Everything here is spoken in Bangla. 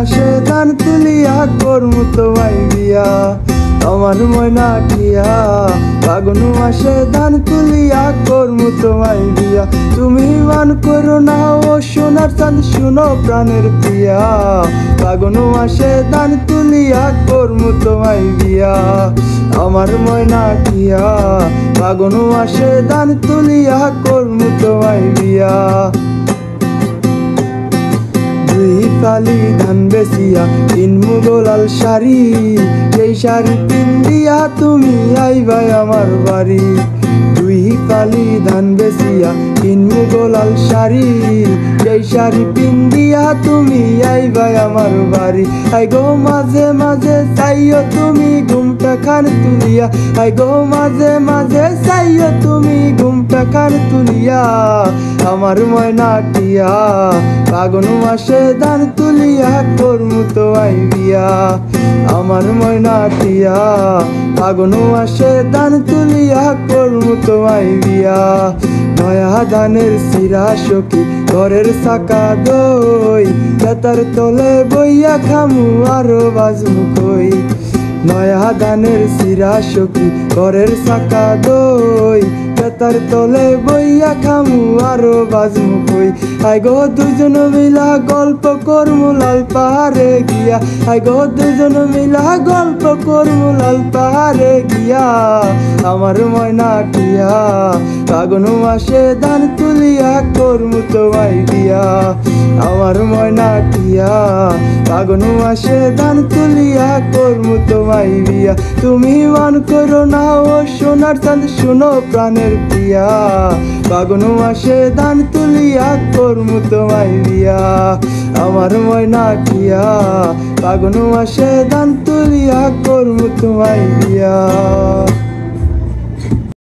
আসে ধান তুলিয়া করমু তোমায় বিয়া আমার ময়না টিয়া ফাগুন মাসে ধান তুলিয়া করমু তোমায় বিয়া তুমি মান করো না ও সোনার চাঁদ শুনো প্রাণের প্রিয়া ফাগুন মাসে ধান তুলিয়া করমু তোমায় বিয়া আমার ময়না টিয়া ফাগুন মাসে ধান তুলিয়া করমু তোমায় বিয়া দুই ফালি ধান বেচিয়া কিনমু গোলাল শাড়ি সেই শাড়ি পিন্দিয়া তুমি আইবাই আমার বাড়ি দুই ফালি ধান বেচিয়া কিনমু গোলাল শাড়ি সেই শাড়ি পিন্দিয়া তুমি আইবাই আমার বাড়ি আই গো মাঝে মাঝে চাইও তুমি ঘুমটা খান তুলিয়া আই গো মাঝে মাঝে চাইও তুমি ঘুমটা খান তুলিয়া আমার ময়না টিয়া ফাগুন মাসে ধান তুলিয়া করমু তোমায় বিয়া আমার ময়না টিয়া ফাগুন মাসে ধান তুলিয়া করমু তোমায় বিয়া নয়া ধানের শিরা সখী ঘরের চাকা দই তার তলে বইয়া খামু আরো বাজমু কই নয়া ধানের শিরা সখী ঘরের চাকা দই তার তলে বইয়া খামু আরো বাজমু কই আই গো দুজন মিলা গল্প করমু লাল পাহাড়ে গিয়া আই গো দুজন মিলা গল্প করমু লাল পাহাড়ে গিয়া আমার ময়না টিয়া ফাগুন মাসে ধান তুলিয়া করমু তোমায় বিয়া আমার ময়না টিয়া ফাগুন মাসে ধান তুলিয়া করমু তোমায় বিয়া তুমি মান করো না ও সোনার চাঁদ শুনো প্রাণের প্রিয়া ফাগুন মাসে ধান তুলিয়া করমু তোমায় বিয়া আমার ময়না টিয়া ফাগুন মাসে ধান তুলিয়া করমু তোমায় বিয়া।